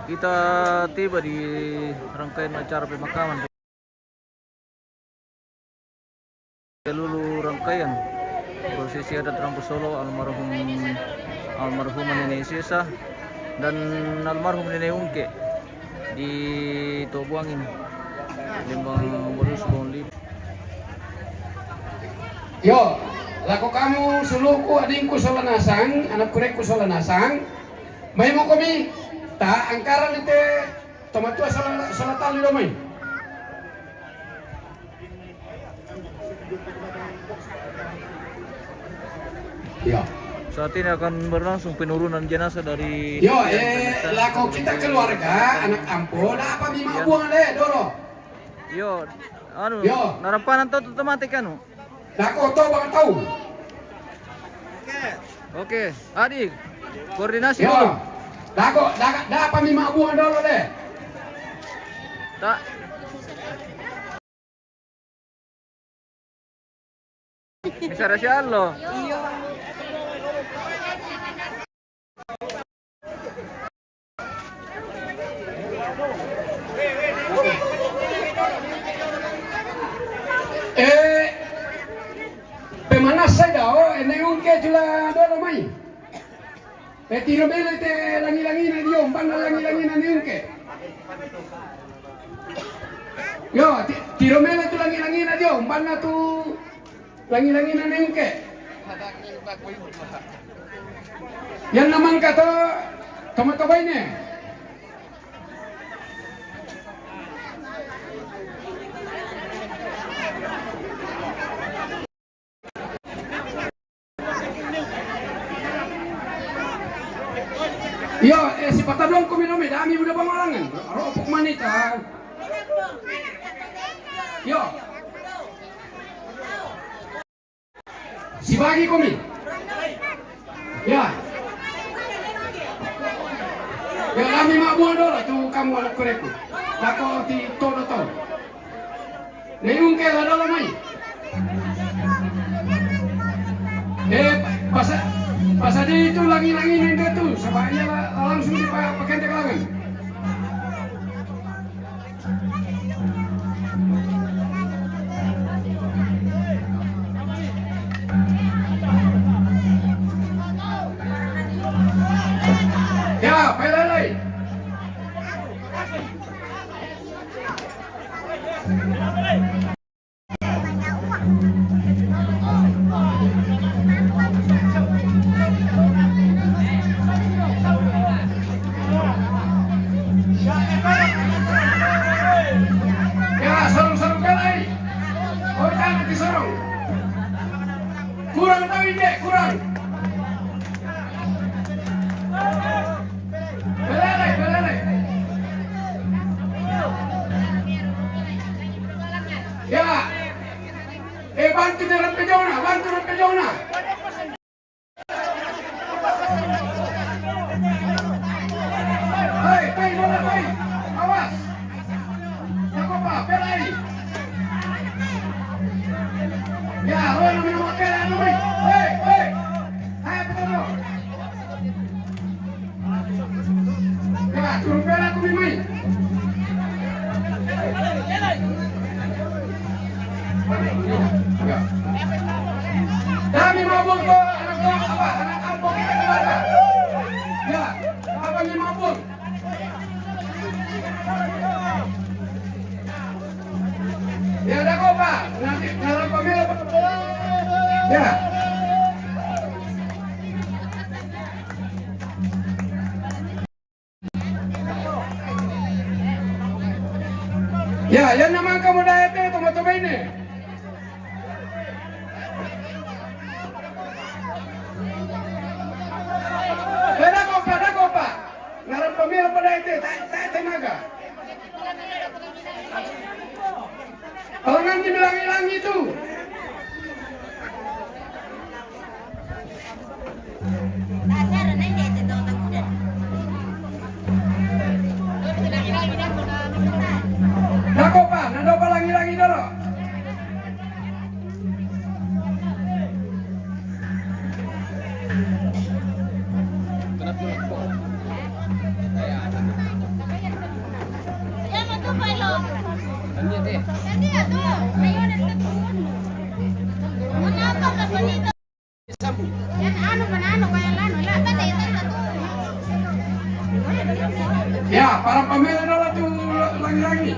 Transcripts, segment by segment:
Kita tiba di rangkaian acara pemakaman seluruh rangkaian prosesi adat Rampo Solo almarhum Nenek Sesa dan almarhum Nenek Ungke di Tobuangin, Lembang Bulus Bonli. Yo, laku kamu suluku adingku solanasang, anak kurekku solanasang. May mo kami ta angkaran ite tomatua solatali do may. Yo. Saat ini akan berlangsung penurunan jenazah dari Yo, laku kita keluarga anak ampo, na apa mi mabuang le doro. Yo, Yo. narampanan to otomatis anu. Laku to bang tahu. Oke, adik. Koordinasi Yo. dulu. Laku da apa mi mabuang doro le. Tak. Bisa rahasia lo. Pemanas saya dah, eneng ke jula dolo mai. Tiro bela te langi-langi na dio, banda langi-langi na niungke. Yo, tiro bela tu langi-langi na dio, banda tu langi-langi na niungke. Yang namang kata tomato ini. Yo, si patadong ko minome, dami mo na pangalangan. Ropok manita. Yo. Si bagi komi. Ya. Ya kami mabuan dolo tu kamu anak koreku. Lako ti todo to. Neung ke la dolo mai. Pas itu lagi-lagi nende tuh, sebaiknya langsung dipakai tekangan. Ya, pelelai. Kurang tahu dek, kurang. Belelai. Ya. Bantu dalam pejona. Hei, bola, awas. Jago pak, belai. Ya, lo minum pela lu. Hei. Hai betul. Ya, turun pela aku mimai. Ya. Kami mabuk ke anak kampung kita keluarga. Ya, apa yang mabuk? Ya udah kok pak, nanti dalam pemilu. Ya. Ya, yan naman kamu dahil ito, tumatubay ni. Ada ko pa. Ngarap pemilu pada itu, tak tenaga. Kalau nanti bilang-bilang itu. Nako pa, nado pa lagi-lagi dulu. Ya, para pemilih adalah tuh lagi-lagi.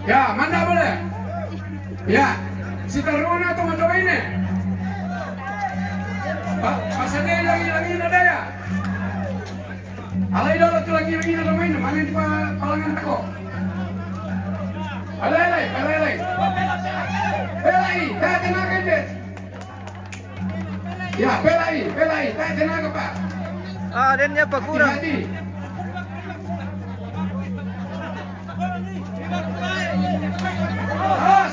Ya, mana boleh? Ya, si Taruna atau macam ini? Pak, pasangnya lagi ada ya? Alai dulu tuh lagi ada main, mana di palangan aku? Alai, pelai, tak tenaga deh. Ya, pelai, tak tenaga pak. Dennya apa kurang? Hati-hati. Awas.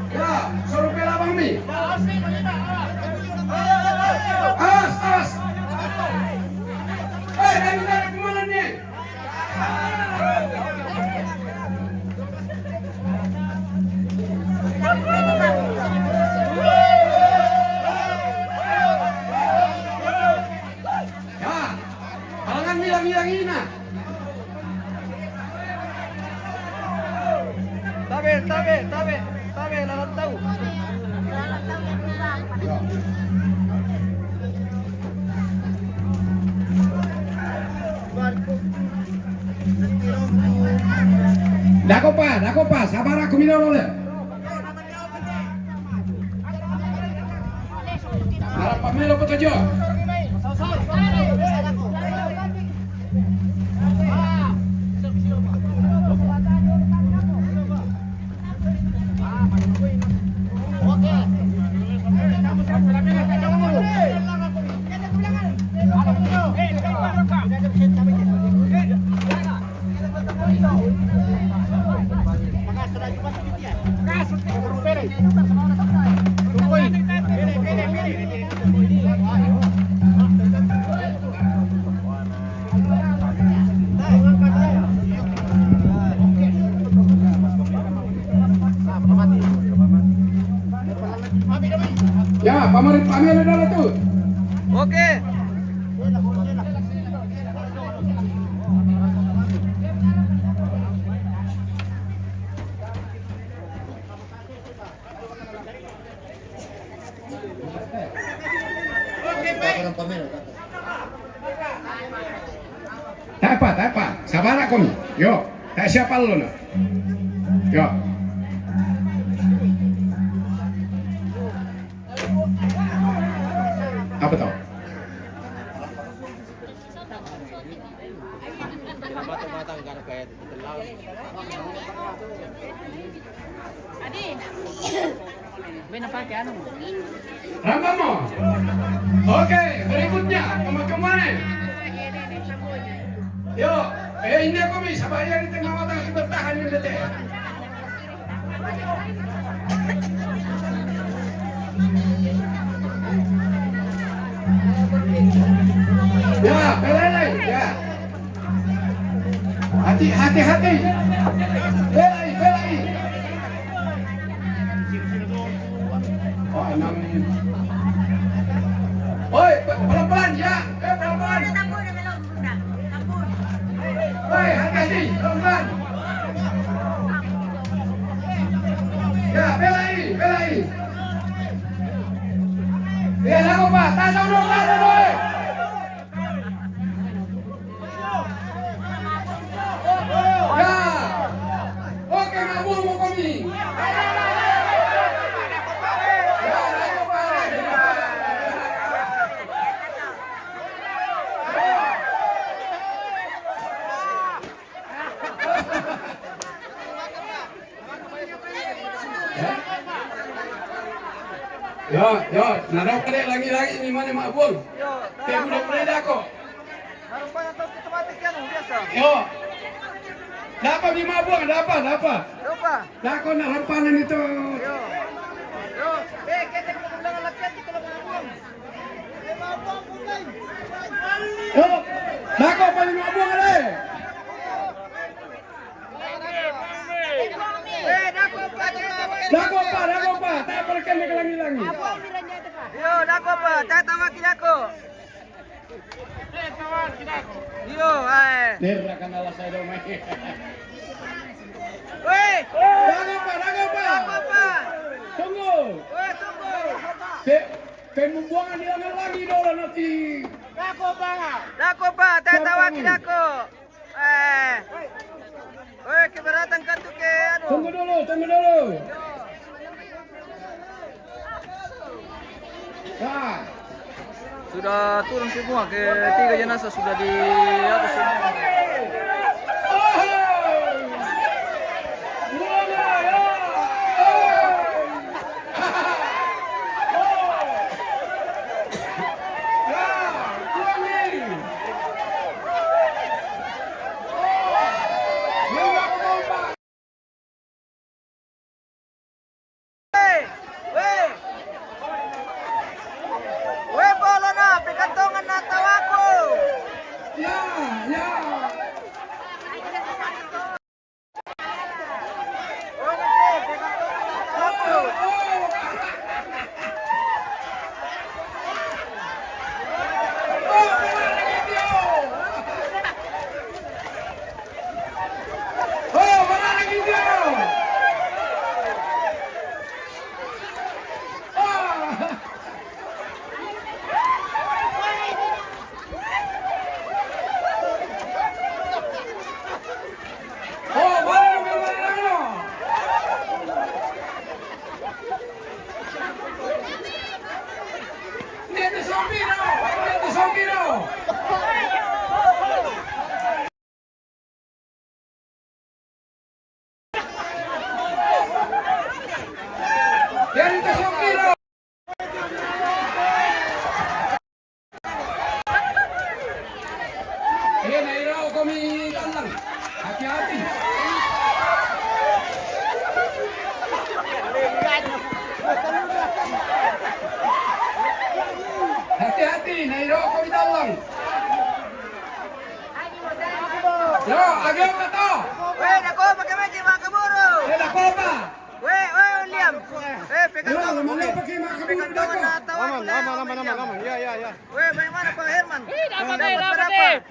Ya, suruh bela Bang Mi. Awas. Dari kemana nih? Ya, halangan bilang ina. Tabe, lalat tahu. Dako pa, sabar aku minum oleh. Harap pamilo pekerja. Ya, pamilo dulu tuh. Oke. Tak apa. Sabar aku nih. Yo, tak siapa lu nah. Yo. Apa tau? Rambang mo. Oke, berikutnya kemana? Yo, ini aku bisa bayar di tengah matang kita bertahan di detik. Ya, belai, ya. Hati. Belai. Oh, emang. Oi, pelan-pelan ya. Pelan-pelan. Oi, hati-hati, pelan-pelan. Ya, belai. Ya, lagu Pak. Tasau dulu. Ya. Oke, mau kami. Yo, narok kade lagi-lagi ni mana mak bol. Yo, Kayak budak peleda kok. harus banyak tahu otomatis kan biasa. Yo. Dapat di mak buang, dapat. Lupa. Dako nak rampanan itu. Yo. Yo, kita kena undangan latihan kita lah buang. Buang bukan. Yo. Dako paling mak buang ada. Dako pa. Tak perken ke langi-langi. Yo, dako pa. Tak tawak aku. Yo, ai. Dia akan alas saya dong mai. Woi. Dako pa. Tunggu. Woi, tunggu. Kayak membuangan dia lagi dong nanti. Dako pa. Tak tawak aku. Woi, keberatan kan tu ke anu. Tunggu dulu. Nah. Sudah turun semua ke 3 jenazah sudah di atas semua. Weh bola na, pikantongan na tawako. Ya. Oh nanti, pikantongan na tawako. Mana lagi dia? Hati-hati. Hati-hati, nairo ko bitalang. Yo, agak ka to. Weh, nako pakai maji makaburo. Nako pa. Weh, William. Pikantongan. Mana pakai makaburo Pikantongan na dako. tawako. Aman. Ya. Weh, bagaimana Pak Herman? Dapat berapa?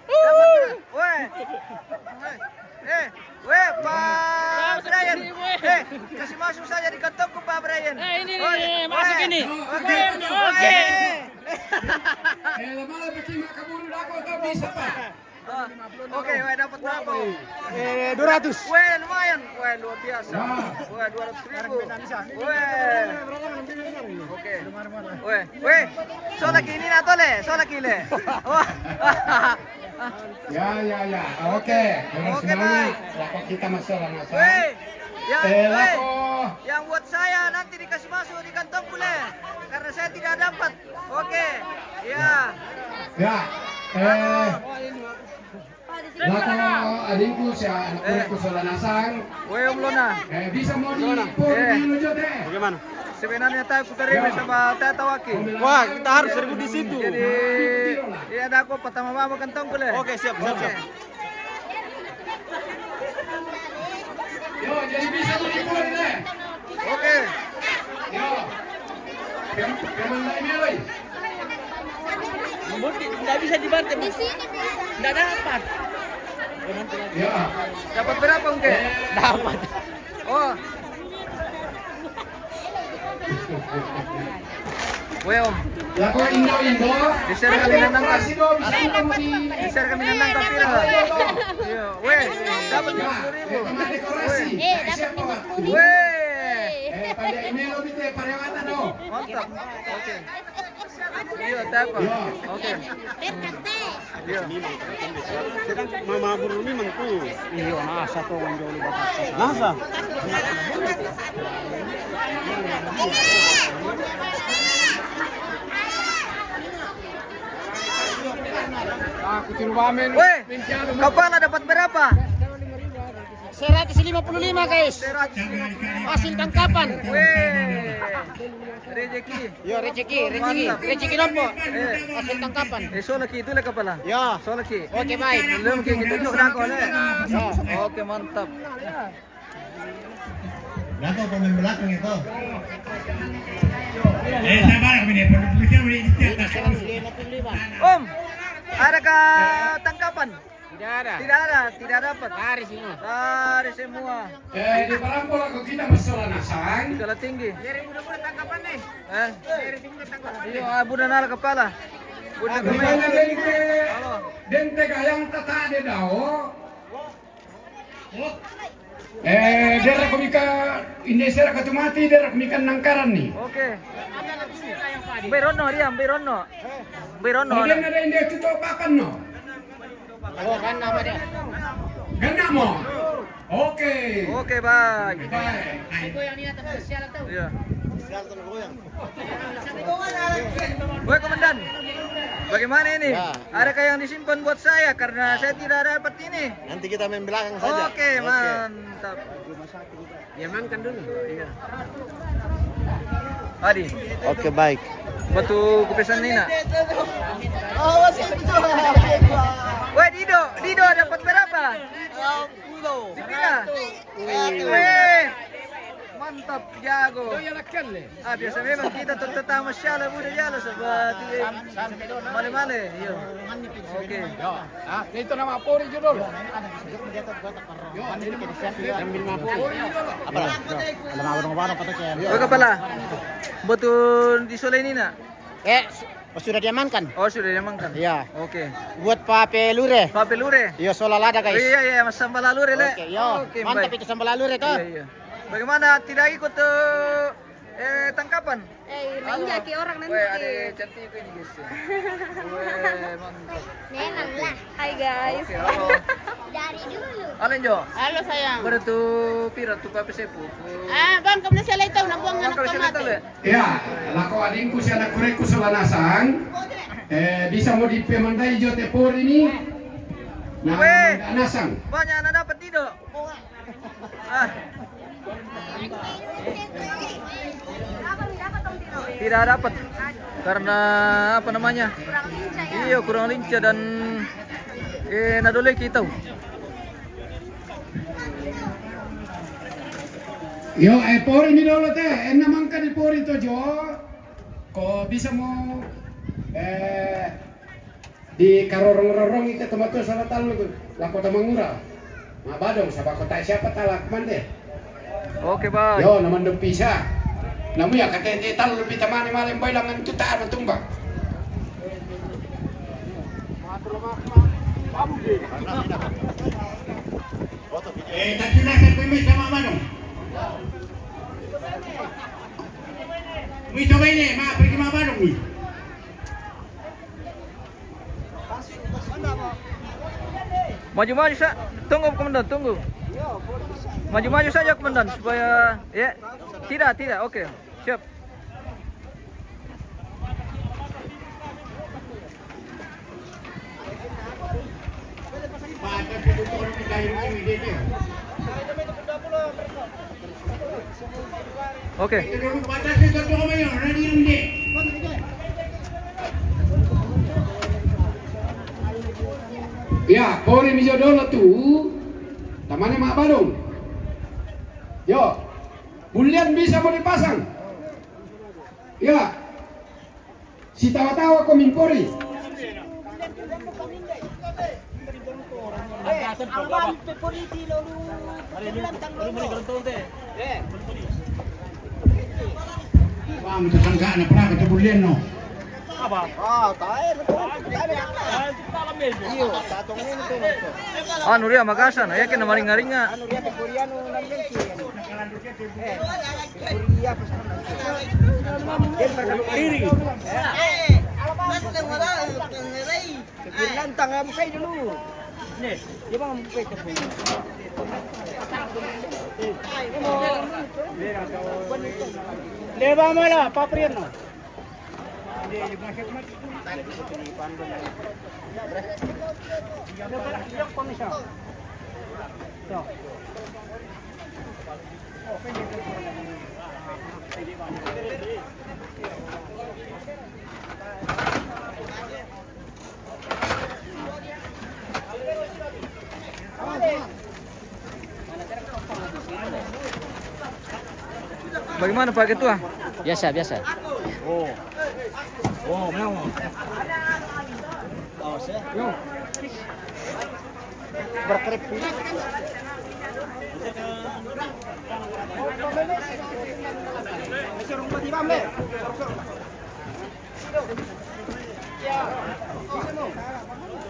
deh. Weh, Pak Brian. Kasih masuk saja di kantongku Pak Brian. Ini masuk ini. Oke. Mana pakai makaburo dako to bisa pa. Oke, weh dapat berapa? 200. Weh, lumayan. Weh, luar biasa. Weh, 200.000. Weh. Oke. Weh. So lagi ini na tole, so lagi le. Wah. Ya. Oke. Oke, Semangat. Pak. Lako kita masalah. Weh. Lako. Yang buat saya nanti dikasih masuk di kantong boleh. Karena saya tidak dapat. Oke. Ya. Lako adingku siya anak ko sa lanasang. Weh, Om Lona. Bisa mo di deh. Bagaimana? Sebenarnya tayo kutarimi sama Tata Waki. Wah, kita harus ribut di situ. Jadi, ini ada aku pertama mama kantong boleh. Oke, siap. Yo, jadi bisa mo di deh. Oke. Yo. Kemana ini loy? Nggak bisa dibantu. Di sini bisa. Nggak dapat. Ya. Dapat berapa, Ungke? Dapat. Oh. Weh, Om. Lako Indo. Di-share kami ng nangka. Kasi do, bisa mo di. Di-share kami ng nangka pira. Iya. Weh, dapat 50.000. Dekorasi. Siapa? Weh. Pada email lo bite parewatan do. Mantap. Oke. Iya, dapat. Oke. Iya. Mama buru ni mantu. Iyo, nasa to ang joli batas. Nasa. Aku suruh wamen. Weh, kepala dapat berapa? 155 guys. Hasil tangkapan. Weh, rezeki. Yo rezeki nompo. Hasil tangkapan. So laki itu lah kepala. Ya. So laki. Oke baik. Belum kita tunjuk dah kau le. Oke mantap. Belakang pemain belakang itu. Sabar kami ni, perlu Om, adakah tangkapan? Tidak ada. Tidak dapat. Lari semua. Lari semua. Di Parangpol aku kita masalah nasang. Skala tinggi. Dari muda-muda tangkapan nih. Eh, Dari muda tangkapan. iyo budak nala kepala. Budak Aku kami. mana dente gayang tata de dao. Dera komika Indonesia katumati dera komika nangkaran nih. Oke. Berono dia, Berono. Berono. Kemudian ada India itu papan no. Oh kan nama dia. Ganda mo. Oke. Oke, baik. Baik. Iya. Woi komandan, bagaimana ini? Ya. Adakah yang disimpan buat saya karena saya tidak dapat ini? Nanti kita main belakang saja. Oke, mantap. Diamankan dulu. Iya. Adi, Oke, baik. batu kupesan Nina. Woi Dido dapat berapa? 10. Weh, mantap, jago. Biasa memang kita tetap masyaallah muda jala seperti male-male. Iya. Oke. Itu nama Pori judul. Ambil mampu. Apa lah? Ada mawar patok. Woi kepala, betul disoleh Nina. Sudah diamankan. Oh sudah diamankan. Iya. Oke. Buat pape lure. Papelure. Iya soal lada guys. Iya, mas sambal alure le. Oke, yo. Oke, Mantap baik. itu sambal lure toh. Iya. Bagaimana tidak ikut tangkapan? Manja ki orang nanti. Weh, ada cantik ini guys. Weh, mantap. Nenang lah. Hai guys. Oke, halo. Dari dulu. Alen Jo. Halo sayang. Bertu pira tu pape sepu. Bang, kamu nasi lagi tahu nabuang anak Kalau saya tomat. le. Ya, lako adingku si anak kureku selanasang. Bisa mau dipemandai jo tepor ini. Nah, Weh. anasang. Banyak anak dapat Dido. Ah, tidak dapat. Karena apa namanya? Iya, kurang lincah dan nadole kita. Yo, pori ni dolo teh. Namang ka di pori to jo. Ko bisa mo di karorong-rorong itu tempat tu salah talu tu. Lako tamangura. Mabadong sa bakota siapa talak man deh. Oke, baik. Yo, naman dong pisa. Namu ya katete talu lebih tamani malam bailangan tu taan tumbang. Tak silakan pemain sama Manong. Coba ini, pergi sama Manong ni. Maju-maju saja. Tunggu komandan, tunggu. Maju-maju saja komandan supaya ya. Tidak. Oke. Siap. Batas itu orang dahil ini dia. Oke. Itu dulu batas itu tu kami yang ready ini. Ya, pori mi dolo tu. Tamane mak badong. Yo. Bulian bisa mau dipasang. Ya. Si tawa-tawa ko min pori. Wah, macam sangka na pernah kita bulian no. Anu dia Makassar, ya kena maring-maringa. Leva mala, paprian no. Bagaimana Pak Ketua? Biasa, biasa.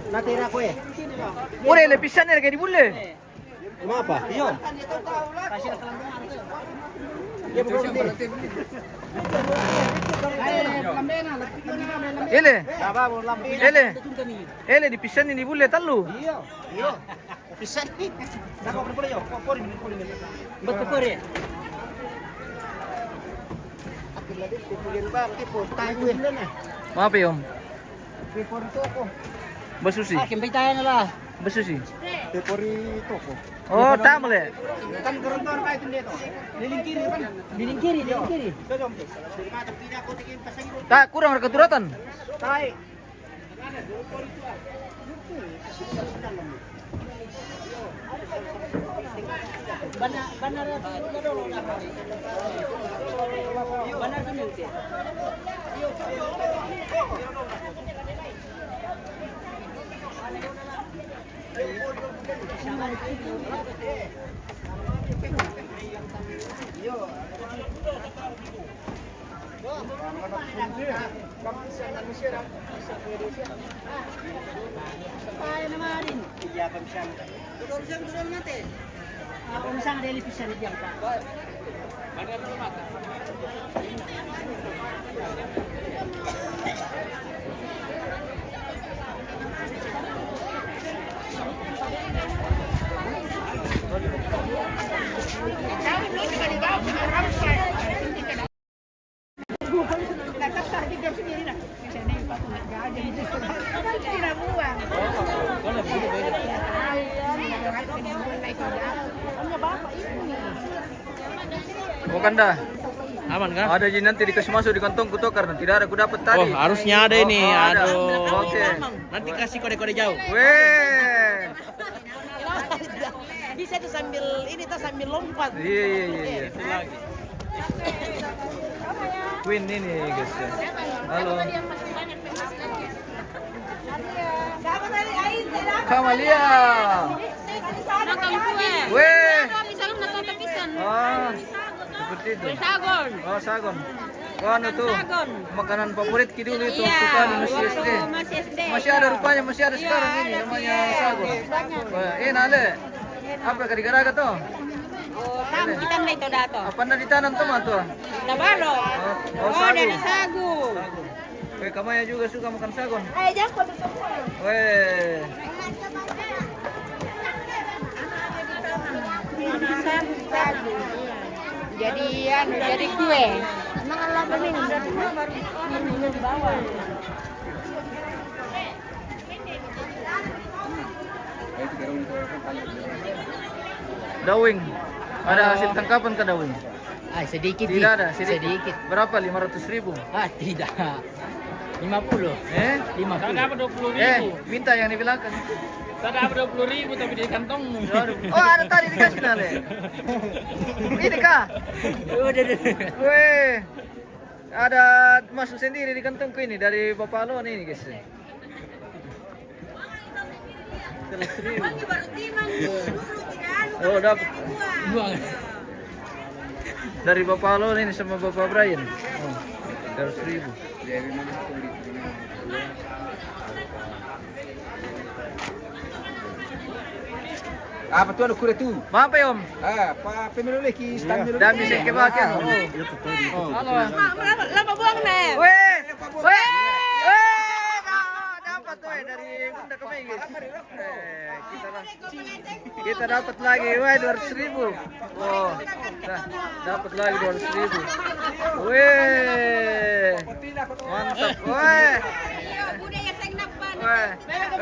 Natira ko eh. Ure, lepisan na kayak di bule. Apa? Iyo. Ele. Ele dipisan ni bule talu. Iyo. Pisan ni. Nako pure yo. Pore. Betul pore. Akin lagi pipilin ba tipo tayo na. Maaf ya Om. Pipor to ko. Basusi. Kimbay tayo na lah. Basusi. Pipori to ko. Oh, tak boleh. Kan gerontor ka itu dito. Liling kiri kan. Liling kiri, liling kiri. Dodom. Mata pina ko tikin pasang iro. Tak kurang keturatan. Tai. Ako misang daily pisan diyan pa. Bukan dah. Aman kan? Ada jadi nanti dikasih masuk di kantong ku tukar. Tidak ada, ku dapat tadi. Oh, harusnya ada ini. Oh, ada. Aduh. Oke. Nanti kasih kode-kode jauh. Weh. Bisa tuh sambil ini tuh sambil lompat. Iya. Queen ini guys. Halo. Kamalia. Makan kue. Weh. Bisa lu nonton pisan. Ah. Seperti itu. Sagon. Oh, sagon. Oh, anu tuh. Sagon. Makanan favorit ki dulu itu Iya. waktu kan masih SD. Masih SD. Masih ada rupanya, masih ada sekarang ini namanya sagon. Nale. Apa kadang-kadang tuh? Oh, tamu kita mulai itu dato. Apa na ditanam tuh mah tuh? Nabaro. Oh, Oh, sagu. dari sagu. Weh, Kamaya juga suka makan sagon. Ayo jangan Weh. sagu. Jadi kue. Emang kalau minum dari baru minum di bawah. Dawing. Ada hasil tangkapan ke dawing? Sedikit. Tidak ada, sedikit. Berapa? 500.000? Tidak. 50. 50. Ada 20.000. Minta yang dibilangkan. Ada 20.000 tapi di kantongmu. Oh, ada tadi dikasih nale. Ini kah? Udah. Weh. Ada masuk sendiri di kantongku ini dari Bapak Alon ini guys. Oh, dapat. Dari Bapak Alon ini sama Bapak Brian. Oh, 100.000. Apa tu ada kure tu? Maaf ya Om. Pa pemilo leki stand dulu. Dan bisa kebahagiaan. Lama buang nih. Weh. Weh. Dapat weh. Woi, dari Bunda kami guys. Kita dapat lagi, woi 200.000. Oh, dapat lagi 200.000. Wih, mantap, woi.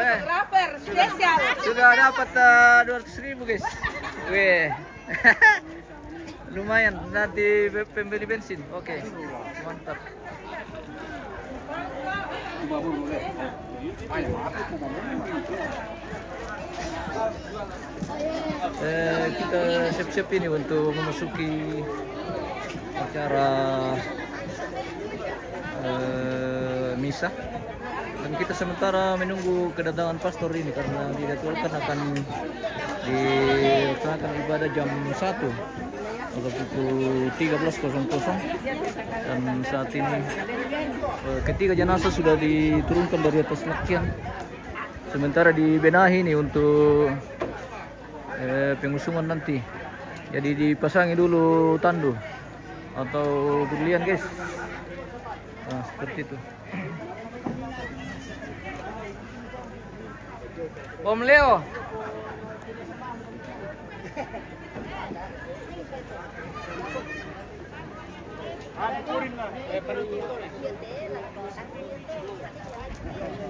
Rapper spesial. Sudah dapat 200.000 guys. Wih, lumayan nanti pembeli bensin. Oke, mantap. Kita siap-siap ini untuk memasuki acara misa, dan kita sementara menunggu kedatangan pastor ini karena dijadwalkan akan dilaksanakan ibadah jam 1 atau pukul 13.00, dan saat ini ketiga jenazah sudah diturunkan dari atas lakian, sementara dibenahi nih untuk pengusungan nanti. Jadi dipasangi dulu tandu atau berlian guys. Nah, seperti itu. Om Leo.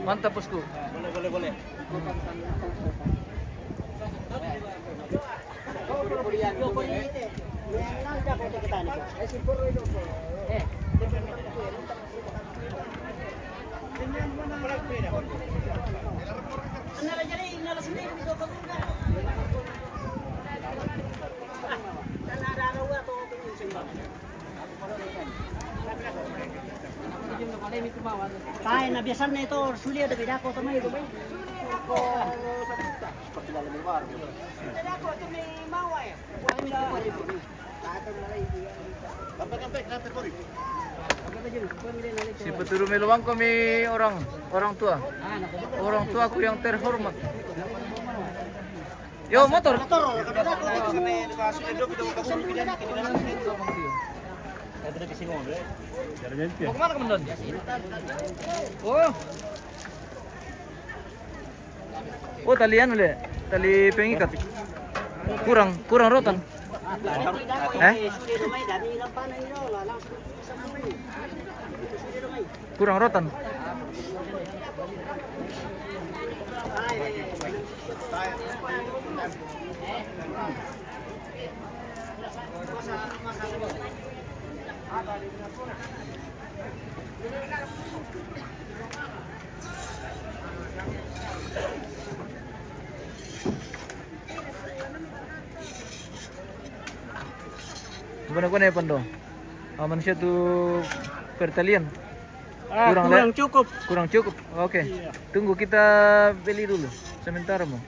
Mantap bosku. Boleh. Kaya na biasan na ito, suli ada beda ko tamay ko bay. Si Peturu Meluang kami orang tua. Orang tua aku yang terhormat. Yo motor. Mau kemana kemendan? Oh. Oh talian boleh, tali pengikat. Kurang rotan. Kurang rotan. Gimana ya Pando? Manusia tuh pertalian. Kurang cukup. Kurang cukup. Oke. Tunggu kita beli dulu sementara mau.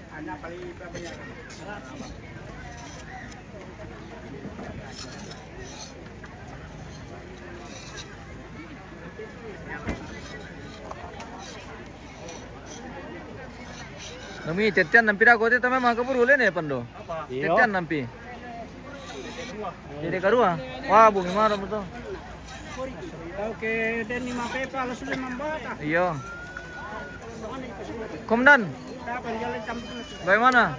Nami cetian nampi aku teh tamai mah kabur ulin ya Pando. Cetian nampi. Jadi karua. Wah, bumi marah betul. Oke, dan 5 pepa alas 5 bata. Iya. Komandan. Bagaimana?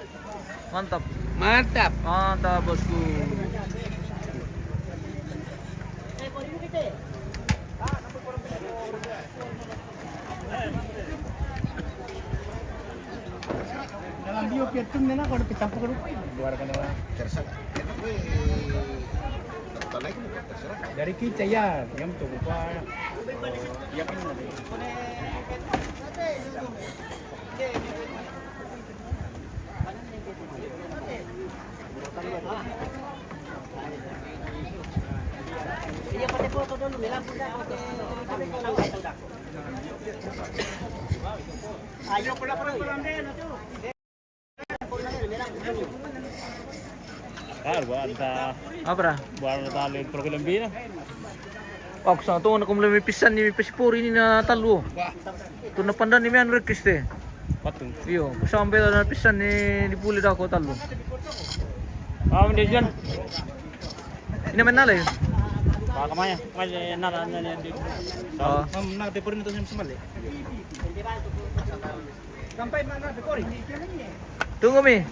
Mantap. Mantap bosku. Dalam bio piatum nena kalau dicampur ke rupi. Keluarkan nama. Dari kita ya, yang tuh apa? Ya kan. Iya pakai foto dulu, bilang sudah pakai sudah. Ayo pulang deh tuh. Apa? Buat tali program B na. Ako sa to na kumulami pisan ni pasipori ni na talo. To na pandan ni man request eh. Patung. Iyo, sampai na pisan ni puli ako talo. Hindi dyan. Ini man nalay. Baka maya. Maya nala na yan dito. Oh. Nagtipurin ito sa sumali. Sampai mana Pepori? Tunggu Mi.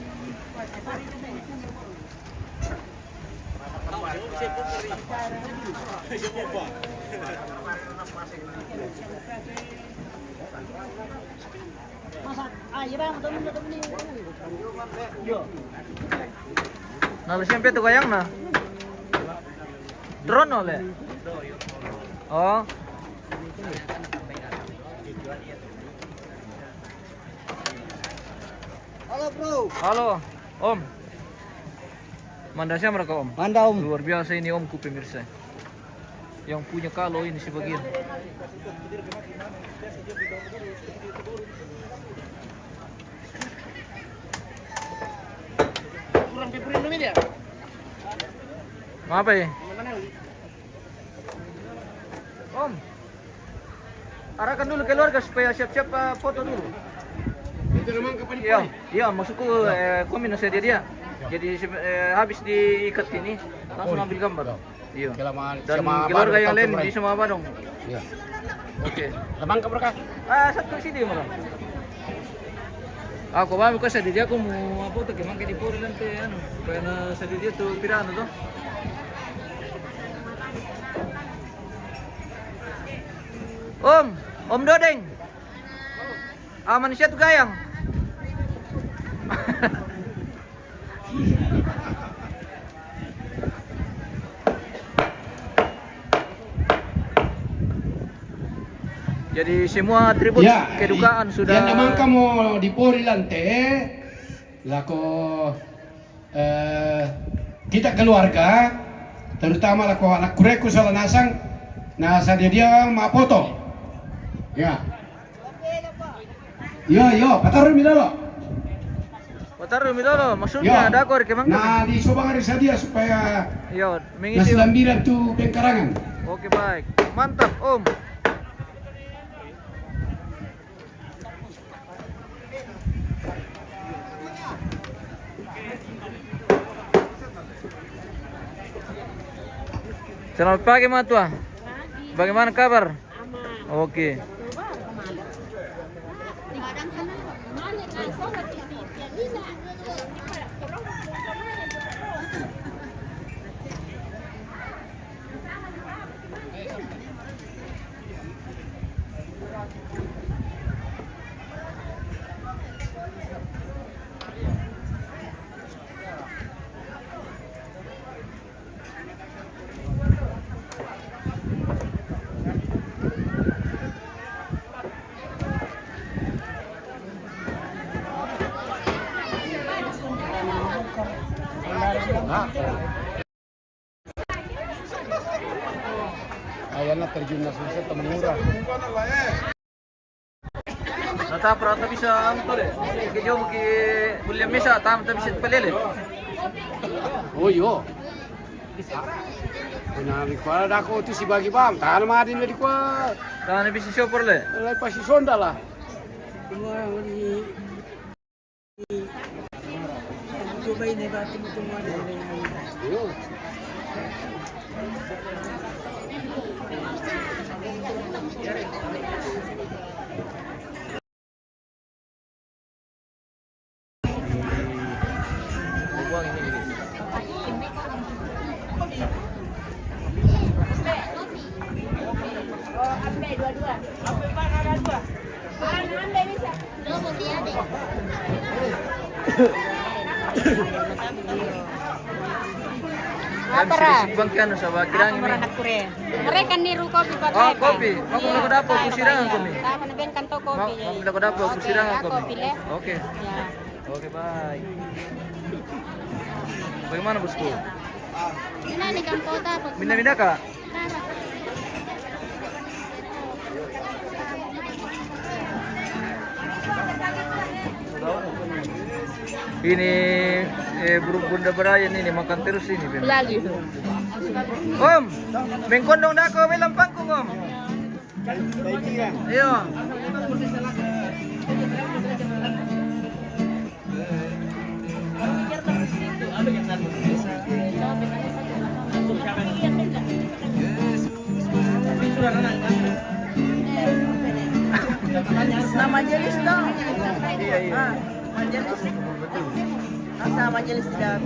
Nah, siempre tu kayang na. Drone oleh. Oh. Halo bro. Halo, Om. Mandasnya mereka Om. Manda om. Luar biasa ini Omku pemirsa. Yang punya kalau ini sebagian. Kurang Pepori dulu ya? Apa ya? Om, arahkan dulu keluarga supaya siap-siap foto dulu. Itu memang kapan Iya, iya maksudku kami nasihat dia. Jadi habis diikat ini langsung ambil gambar. Iya. Dan keluarga yang lain di semua Badung. Iya. Oke. Lamang ke mereka. Satu sini malam. Aku bawa ke dia aku mau apa tuh kemang di pori nanti anu. Karena dia tuh pirano tuh. Om Dodeng. Manusia tuh gayang. Jadi semua atribut kedukaan sudah. Yang memang kamu di Polri lantai, lako kita keluarga, terutama lako anak kureku salah nasang, nasa dia ma foto. Ya. Yo, pataruh mi dulu. Pataruh mi dulu, maksudnya ada kor kemang. Nah, di sobang hari saja supaya yo mengisi nasi lambiran tuh pengkarangan. Oke baik, mantap Om. Selamat pagi Matua. Bagaimana kabar? Oke. Ayan na terjun na susah temura. Natapra ta bisa angto le. Kejo ki William Mesa tam ta bisa pelele. Oh yo. Kunami kuala dako tu si bagi bam. Tahan madin le di kuala. Dan bisa shopper le. Lai pasti sonda lah. Yo. Buang ini. Ambil dua-dua. Ambil mana ada dua? Ambil bisa. Bang kan sama kirang ini. Mereka niru kopi pakai. Oh, kopi. Mau nak dapo kusirangan kami. Tama na ben kanto kopi. Mau nak dapo kusirangan kami. Kopi le. Oke. Ya. Oke, baik. Bagaimana bosku? Ini nih kan kota. Minda-minda kak? Ini Bunda Berayan ini makan terus ini. Lagi. Om, mengkondong dako melam pangkung Om. Iya. majelis dong. Iya, iya. Majelis. Masa majelis tidak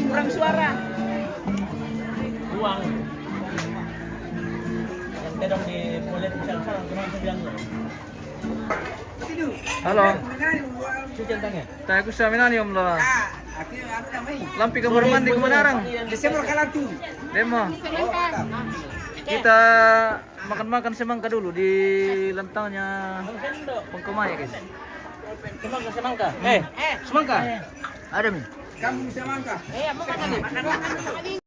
kurang suara. Uang. Yang kedong di polet misalnya cuma bilang Halo. cuci tangnya. Tayo ko sa Minanium lah. Lampi kamar mandi ke Manarang. Desember kalah tuh. Demo. Kita makan-makan semangka dulu di lentangnya Pengkemaya guys. Semangka. Semangka. Ada mi. Kamu bisa mangka. Makan.